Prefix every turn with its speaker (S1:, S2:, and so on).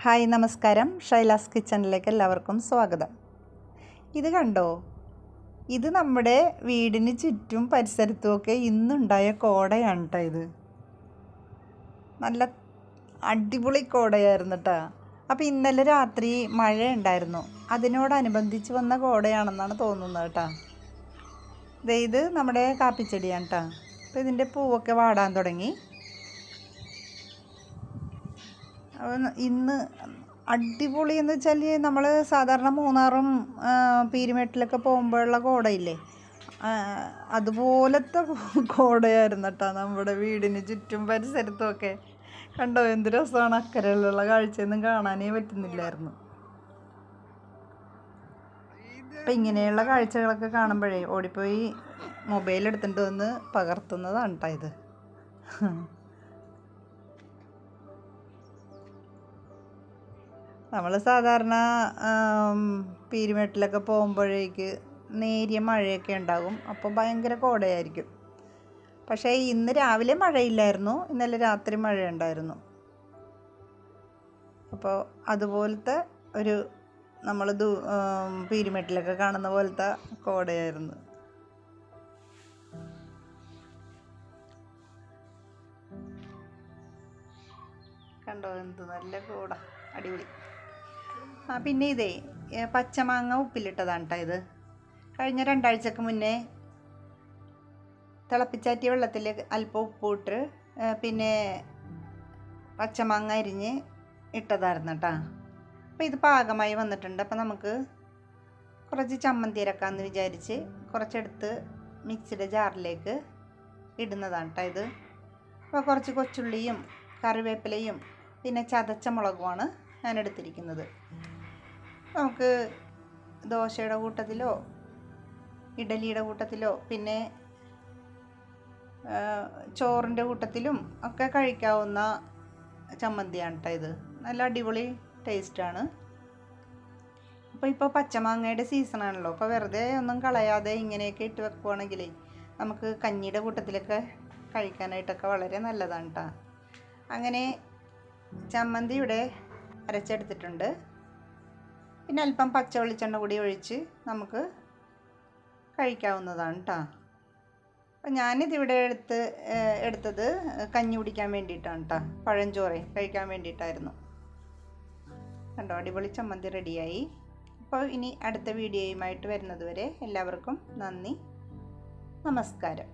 S1: Hi നമസ്കാരം, ഷൈലാസ് കിച്ചണിലേക്ക് എല്ലാവർക്കും സ്വാഗതം. ഇത് കണ്ടോ, ഇത് നമ്മുടെ വീടിന് ചുറ്റും പരിസരത്തുമൊക്കെ ഇന്നുണ്ടായ കോടയാണ് കേട്ടോ. ഇത് നല്ല അടിപൊളി കോടയായിരുന്നു കേട്ടോ. അപ്പോൾ ഇന്നലെ രാത്രി മഴ ഉണ്ടായിരുന്നു, അതിനോടനുബന്ധിച്ച് വന്ന കോടയാണെന്നാണ് തോന്നുന്നത് കേട്ടോ. ഇത് നമ്മുടെ കാപ്പിച്ചെടിയാണ് കേട്ടോ. അപ്പോൾ ഇതിൻ്റെ പൂവൊക്കെ വാടാൻ തുടങ്ങി. ഇന്ന് അടിപൊളി എന്ന് വെച്ചാൽ നമ്മൾ സാധാരണ മൂന്നാറും പീരുമേട്ടിലൊക്കെ പോകുമ്പോഴുള്ള കോടയില്ലേ, അതുപോലത്തെ കോടയായിരുന്നു കേട്ടോ നമ്മുടെ വീടിന് ചുറ്റും പരിസരത്തുമൊക്കെ. കണ്ടോ എന്ത് രസമാണ്, അക്കരയിലുള്ള കാഴ്ചയൊന്നും കാണാനേ പറ്റുന്നില്ലായിരുന്നു. അപ്പം ഇങ്ങനെയുള്ള കാഴ്ചകളൊക്കെ കാണുമ്പോഴേ ഓടിപ്പോയി മൊബൈൽ എടുത്തിട്ട് വന്ന് പകർത്തുന്നതാണ് കേട്ടോ ഇത്. നമ്മൾ സാധാരണ പീരുമേട്ടിലൊക്കെ പോകുമ്പോഴേക്ക് നേരിയ മഴയൊക്കെ ഉണ്ടാകും, അപ്പോൾ ഭയങ്കര കോടയായിരിക്കും. പക്ഷേ ഇന്ന് രാവിലെ മഴയില്ലായിരുന്നു, ഇന്നലെ രാത്രി മഴയുണ്ടായിരുന്നു. അപ്പോൾ അതുപോലത്തെ ഒരു നമ്മൾ പീരുമേട്ടിലൊക്കെ കാണുന്ന പോലത്തെ കോടയായിരുന്നു. കണ്ടോ എന്ത് നല്ല കോട, അടിപൊളി. പിന്നെ ഇതേ പച്ചമാങ്ങ ഉപ്പിലിട്ടതാണ് കേട്ടോ. ഇത് കഴിഞ്ഞ 2 ആഴ്ചക്ക് മുന്നേ തിളപ്പിച്ചാറ്റിയ വെള്ളത്തിൽ അല്പം ഉപ്പിട്ട് പിന്നെ പച്ചമാങ്ങ അരിഞ്ഞ് ഇട്ടതായിരുന്നു കേട്ടോ. അപ്പോൾ ഇത് പാകമായി വന്നിട്ടുണ്ട്. അപ്പോൾ നമുക്ക് കുറച്ച് ചമ്മന്തി അരക്കാമെന്ന് വിചാരിച്ച് കുറച്ചെടുത്ത് മിക്സിയുടെ ജാറിലേക്ക് ഇടുന്നതാണ് കേട്ടോ ഇത്. അപ്പോൾ കുറച്ച് കൊച്ചുള്ളിയും കറിവേപ്പിലയും പിന്നെ ചതച്ച മുളകുമാണ് ഞാൻ എടുത്തിരിക്കുന്നത്. നമുക്ക് ദോശയുടെ കൂട്ടത്തിലോ ഇഡലിയുടെ കൂട്ടത്തിലോ പിന്നെ ചോറിൻ്റെ കൂട്ടത്തിലും ഒക്കെ കഴിക്കാവുന്ന ചമ്മന്തിയാണ് കേട്ടോ ഇത്. നല്ല അടിപൊളി ടേസ്റ്റാണ്. ഇപ്പോൾ പച്ചമാങ്ങയുടെ സീസണാണല്ലോ, അപ്പോൾ വെറുതെ ഒന്നും കളയാതെ ഇങ്ങനെയൊക്കെ ഇട്ട് വെക്കുവാണെങ്കിലേ നമുക്ക് കഞ്ഞിയുടെ കൂട്ടത്തിലൊക്കെ കഴിക്കാനായിട്ടൊക്കെ വളരെ നല്ലതാണ് കേട്ടോ. അങ്ങനെ ചമ്മന്തി ഇവിടെ അരച്ചെടുത്തിട്ടുണ്ട്. പിന്നെ അല്പം പച്ച വെളിച്ചെണ്ണ കൂടി ഒഴിച്ച് നമുക്ക് കഴിക്കാവുന്നതാണ് കേട്ടോ. അപ്പം ഞാനിതിവിടെ എടുത്തത് കഞ്ഞി കുടിക്കാൻ വേണ്ടിയിട്ടാണ് കേട്ടോ, പഴഞ്ചോറ് കഴിക്കാൻ വേണ്ടിയിട്ടായിരുന്നു. കണ്ടോ അടിപൊളി ചമ്മന്തി റെഡിയായി. അപ്പോൾ ഇനി അടുത്ത വീഡിയോയുമായിട്ട് വരുന്നത് വരെ എല്ലാവർക്കും നന്ദി, നമസ്കാരം.